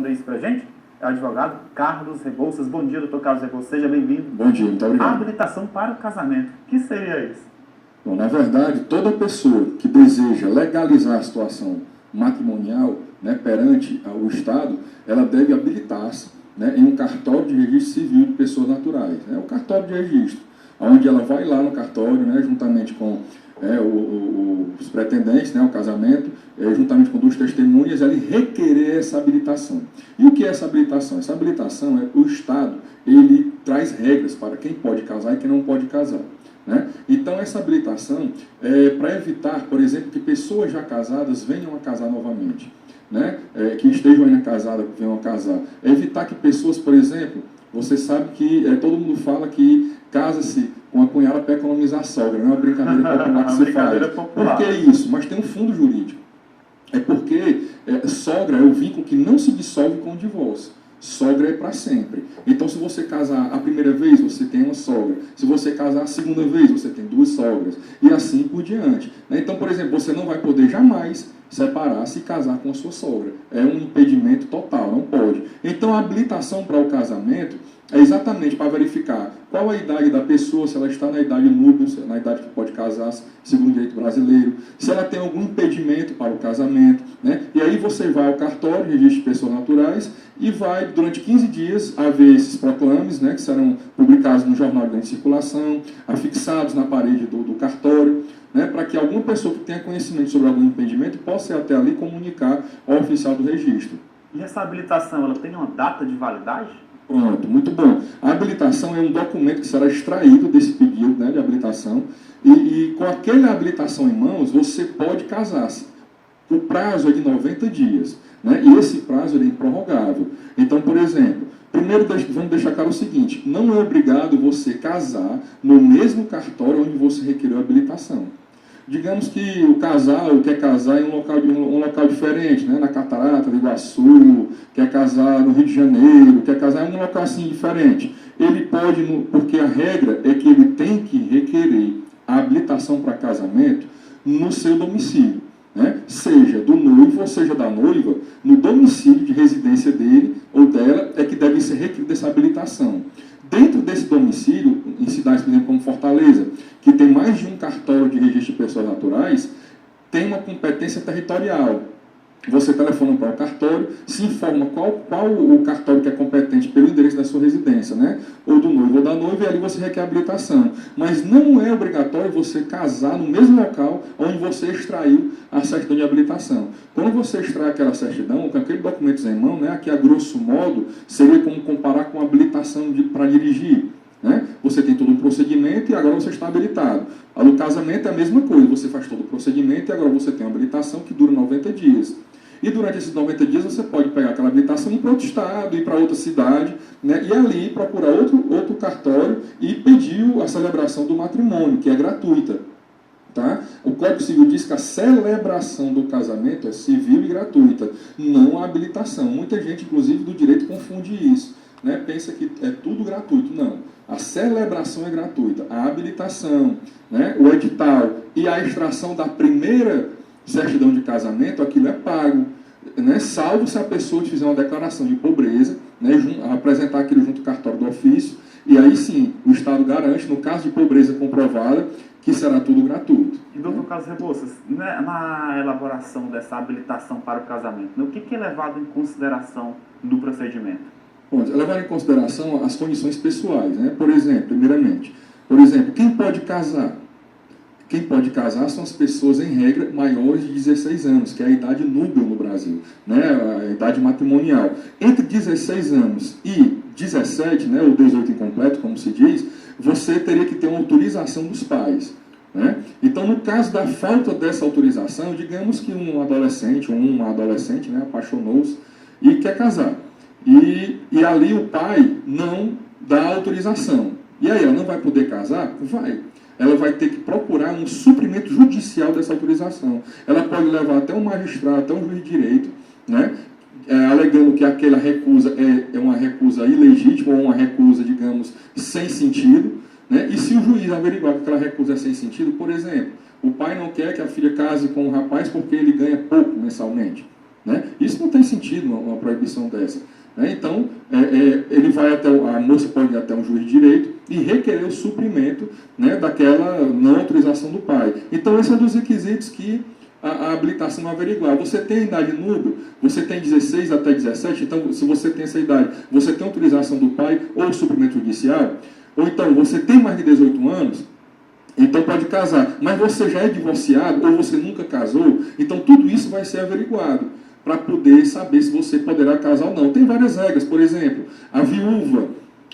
isso para a gente é o advogado Carlos Rebouças. Bom dia, doutor Carlos Rebouças, seja bem-vindo. Bom dia, muito obrigado. Habilitação para o casamento, o que seria isso? Bom, na verdade, toda pessoa que deseja legalizar a situação matrimonial, perante o Estado, ela deve habilitar-se, em um cartório de registro civil de pessoas naturais, o cartório de registro, onde ela vai lá no cartório, juntamente com os pretendentes, o casamento, juntamente com duas testemunhas, ela requerer essa habilitação. E o que é essa habilitação? Essa habilitação o Estado, ele traz regras para quem pode casar e quem não pode casar. Então, essa habilitação é para evitar, por exemplo, que pessoas já casadas venham a casar novamente, que estejam ainda casadas, que venham a casar. É evitar que pessoas, por exemplo, você sabe que todo mundo fala que casa-se com a cunhada para economizar a sogra, não é uma brincadeira popular que se faz. Por que isso? Mas tem um fundo jurídico. É porque sogra é o vínculo que não se dissolve com o divórcio. Sogra é para sempre. Então, se você casar a primeira vez, você tem uma sogra. Se você casar a segunda vez, você tem duas sogras. E assim por diante. Então, por exemplo, você não vai poder jamais separar-se e casar com a sua sogra. É um impedimento total, não pode. Então, a habilitação para o casamento é exatamente para verificar qual a idade da pessoa, se ela está na idade núbio, na idade que pode casar-se, segundo o direito brasileiro, se ela tem algum impedimento para o casamento, E aí você vai ao cartório, registro de pessoas naturais, e vai, durante 15 dias, haver esses proclames, que serão publicados no jornal de circulação, afixados na parede do cartório, para que alguma pessoa que tenha conhecimento sobre algum impedimento possa ir até ali comunicar ao oficial do registro. E essa habilitação, ela tem uma data de validade? Pronto, muito bom. A habilitação é um documento que será extraído desse pedido de habilitação e com aquela habilitação em mãos, você pode casar-se. O prazo é de 90 dias, e esse prazo é improrrogável. Então, por exemplo, primeiro vamos deixar claro o seguinte, não é obrigado você casar no mesmo cartório onde você requeriu a habilitação. Digamos que o casal quer casar em um local diferente, na Catarata do Iguaçu, quer casar no Rio de Janeiro, quer casar em um local assim diferente. Ele pode, porque a regra é que ele tem que requerer a habilitação para casamento no seu domicílio, seja do noivo ou seja da noiva, no domicílio de residência dele ou dela é que deve ser requerida essa habilitação. Dentro desse domicílio, em cidades, por exemplo, como Fortaleza, que tem mais de um cartório de registro de pessoas naturais, tem uma competência territorial. Você telefona para o cartório, se informa qual o cartório que é competente pelo endereço da sua residência, ou do noivo ou da noiva, e ali você requer a habilitação. Mas não é obrigatório você casar no mesmo local onde você extraiu a certidão de habilitação. Quando você extrai aquela certidão, com aquele documento em mão, aqui a grosso modo, seria como comparar com a habilitação para dirigir. Você tem todo um procedimento e agora você está habilitado. No casamento é a mesma coisa, você faz todo o procedimento e agora você tem uma habilitação que dura 90 dias. E durante esses 90 dias você pode pegar aquela habilitação e ir para outro estado, ir para outra cidade, e ali procurar outro cartório e pedir a celebração do matrimônio, que é gratuita. Tá? O Código Civil diz que a celebração do casamento é civil e gratuita, não a habilitação. Muita gente, inclusive, do direito confunde isso. Pensa que é tudo gratuito. Não. A celebração é gratuita. A habilitação, o edital e a extração da primeira certidão de casamento, aquilo é pago, salvo se a pessoa fizer uma declaração de pobreza, apresentar aquilo junto ao cartório do ofício, e aí sim, o Estado garante, no caso de pobreza comprovada, que será tudo gratuito. E, doutor Carlos Rebouças, na elaboração dessa habilitação para o casamento, o que é levado em consideração no procedimento? Bom, é levado em consideração as condições pessoais, Por exemplo, primeiramente, quem pode casar? Quem pode casar são as pessoas, em regra, maiores de 16 anos, que é a idade núbio no Brasil, a idade matrimonial. Entre 16 anos e 17, ou 18 incompleto, como se diz, você teria que ter uma autorização dos pais. Então, no caso da falta dessa autorização, digamos que um adolescente ou uma adolescente apaixonou-se e quer casar. E ali o pai não dá autorização. E aí, ela não vai poder casar? Vai. Ela vai ter que procurar um suprimento judicial dessa autorização. Ela pode levar até um magistrado, até um juiz de direito, alegando que aquela recusa é uma recusa ilegítima ou uma recusa, digamos, sem sentido. E se o juiz averiguar que aquela recusa é sem sentido, por exemplo, o pai não quer que a filha case com o rapaz porque ele ganha pouco mensalmente. né? Isso não tem sentido, uma proibição dessa. Né? Então, ele vai a moça pode ir até um juiz de direito e requerer o suprimento, né, daquela não autorização do pai. Então, esse é um dos requisitos que a habilitação vai averiguar. Você tem idade núbil, você tem 16 até 17, então, se você tem essa idade, você tem autorização do pai ou suprimento judiciário, ou então você tem mais de 18 anos, então pode casar, mas você já é divorciado ou você nunca casou, então tudo isso vai ser averiguado para poder saber se você poderá casar ou não. Tem várias regras, por exemplo, a viúva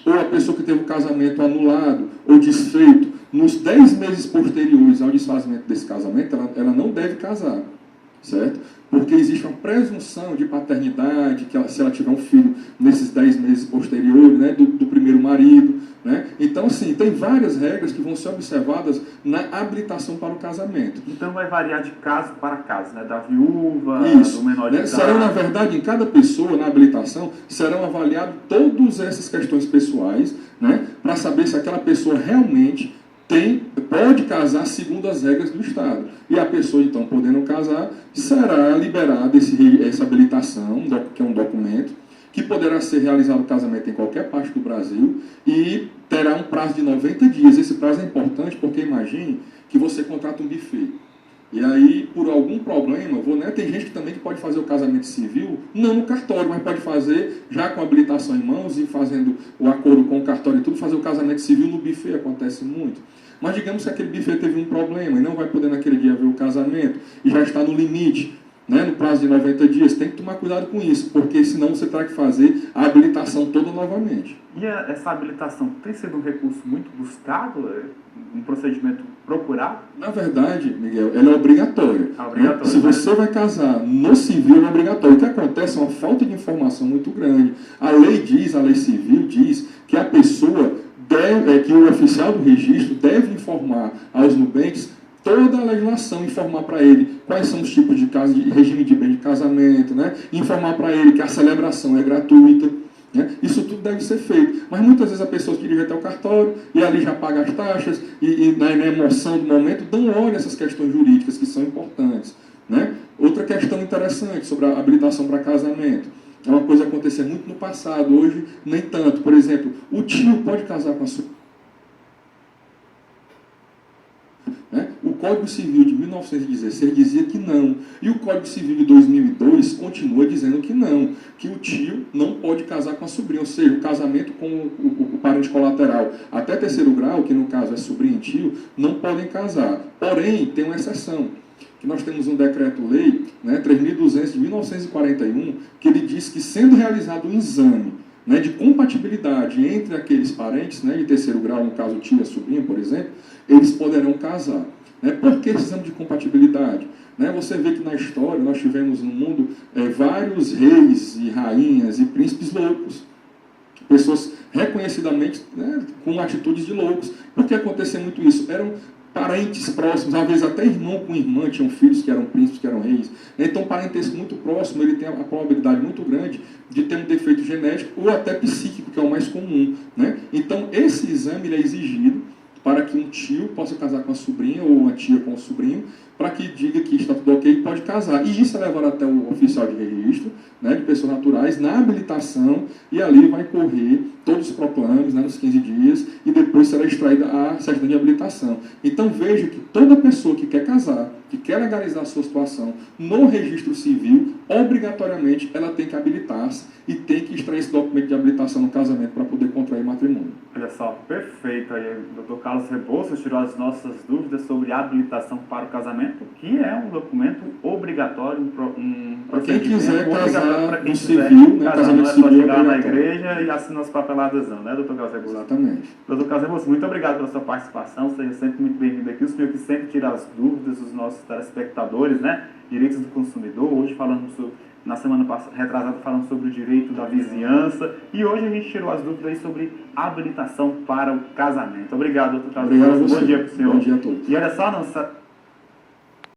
ou a pessoa que teve o casamento anulado ou desfeito, nos 10 meses posteriores ao desfazimento desse casamento, ela não deve casar, certo? Porque existe uma presunção de paternidade, que se ela tiver um filho nesses 10 meses posteriores, né, do primeiro marido, né? Então, assim, tem várias regras que vão ser observadas na habilitação para o casamento. Então vai variar de caso para caso, né? Da viúva, isso, do menor de idade. Serão, na verdade, em cada pessoa, na habilitação, serão avaliadas todas essas questões pessoais, né, para saber se aquela pessoa realmente pode casar segundo as regras do Estado. E a pessoa, então, podendo casar, será liberada essa habilitação, que é um documento, que poderá ser realizado o casamento em qualquer parte do Brasil e terá um prazo de 90 dias. Esse prazo é importante porque imagine que você contrata um buffet. E aí, por algum problema, tem gente que também pode fazer o casamento civil, não no cartório, mas pode fazer já com a habilitação em mãos e fazendo o acordo com o cartório e tudo, fazer o casamento civil no buffet, acontece muito. Mas digamos que aquele buffet teve um problema e não vai poder naquele dia ver o casamento e já está no limite, né, no prazo de 90 dias, tem que tomar cuidado com isso, porque senão você terá que fazer a habilitação toda novamente. E essa habilitação tem sido um recurso muito buscado, um procedimento procurado? Na verdade, Miguel, ela é obrigatória. Obrigatória. Se você vai casar no civil, é obrigatório. O que acontece é uma falta de informação muito grande. A lei civil diz que a pessoa que o oficial do registro deve informar aos nubentes toda a legislação, informar para ele quais são os tipos de casos, de regime de bem de casamento, né? Informar para ele que a celebração é gratuita, né? Isso tudo deve ser feito. Mas muitas vezes a pessoa se dirige até o cartório e ali já paga as taxas e na emoção do momento dão hora essas questões jurídicas que são importantes, né? Outra questão interessante sobre a habilitação para casamento. É uma coisa que acontecia muito no passado, hoje nem tanto. Por exemplo, o tio pode casar com a sua... O Código Civil de 1916 dizia que não. E o Código Civil de 2002 continua dizendo que não. Que o tio não pode casar com a sobrinha. Ou seja, o casamento com o parente colateral até terceiro grau, que no caso é sobrinho e tio, não podem casar. Porém, tem uma exceção. Que nós temos um decreto-lei, né, 3.200 de 1941, que ele diz que sendo realizado um exame, né, de compatibilidade entre aqueles parentes, né, de terceiro grau, no caso tio e a sobrinha, por exemplo, eles poderão casar. Né? Por que esse exame de compatibilidade? Né? Você vê que na história nós tivemos no mundo vários reis e rainhas e príncipes loucos. Pessoas reconhecidamente, né, com atitudes de loucos. Por que acontecia muito isso? Eram parentes próximos, às vezes até irmão com irmã, tinham filhos que eram príncipes, que eram reis. Então, parentesco muito próximo, ele tem a probabilidade muito grande de ter um defeito genético ou até psíquico, que é o mais comum. Né? Então, esse exame ele é exigido para que um tio possa casar com a sobrinha ou uma tia com o sobrinho, para que diga que está tudo ok e pode casar. E isso é levado até o oficial de registro, né, de pessoas naturais, na habilitação, e ali vai correr todos os proclames, né, nos 15 dias, e depois será extraída a certidão de habilitação. Então veja que toda pessoa que quer casar, que quer legalizar a sua situação no registro civil, obrigatoriamente ela tem que habilitar-se e tem que extrair esse documento de habilitação no casamento para poder contrair matrimônio. Olha só, perfeito. Aí o Dr. Carlos Rebouças tirou as nossas dúvidas sobre a habilitação para o casamento, que é um documento obrigatório, um quem quiser casar para quem no quiser civil, né, casar, casamento não é só civil chegar na obrigatório. igreja e assinar os papeladazão, né, Dr. Carlos Rebouças? Exatamente. Dr. Carlos Rebouças, muito obrigado pela sua participação, seja sempre muito bem-vindo aqui. O senhor que sempre tira as dúvidas dos nossos telespectadores, né, direitos do consumidor. Hoje falamos sobre, na semana retrasada falamos sobre o direito da vizinhança e hoje a gente tirou as dúvidas aí sobre habilitação para o casamento. Obrigado, Dr. Carlos Rebouças. Bom dia para o senhor. Bom dia a todos. E olha só, nossa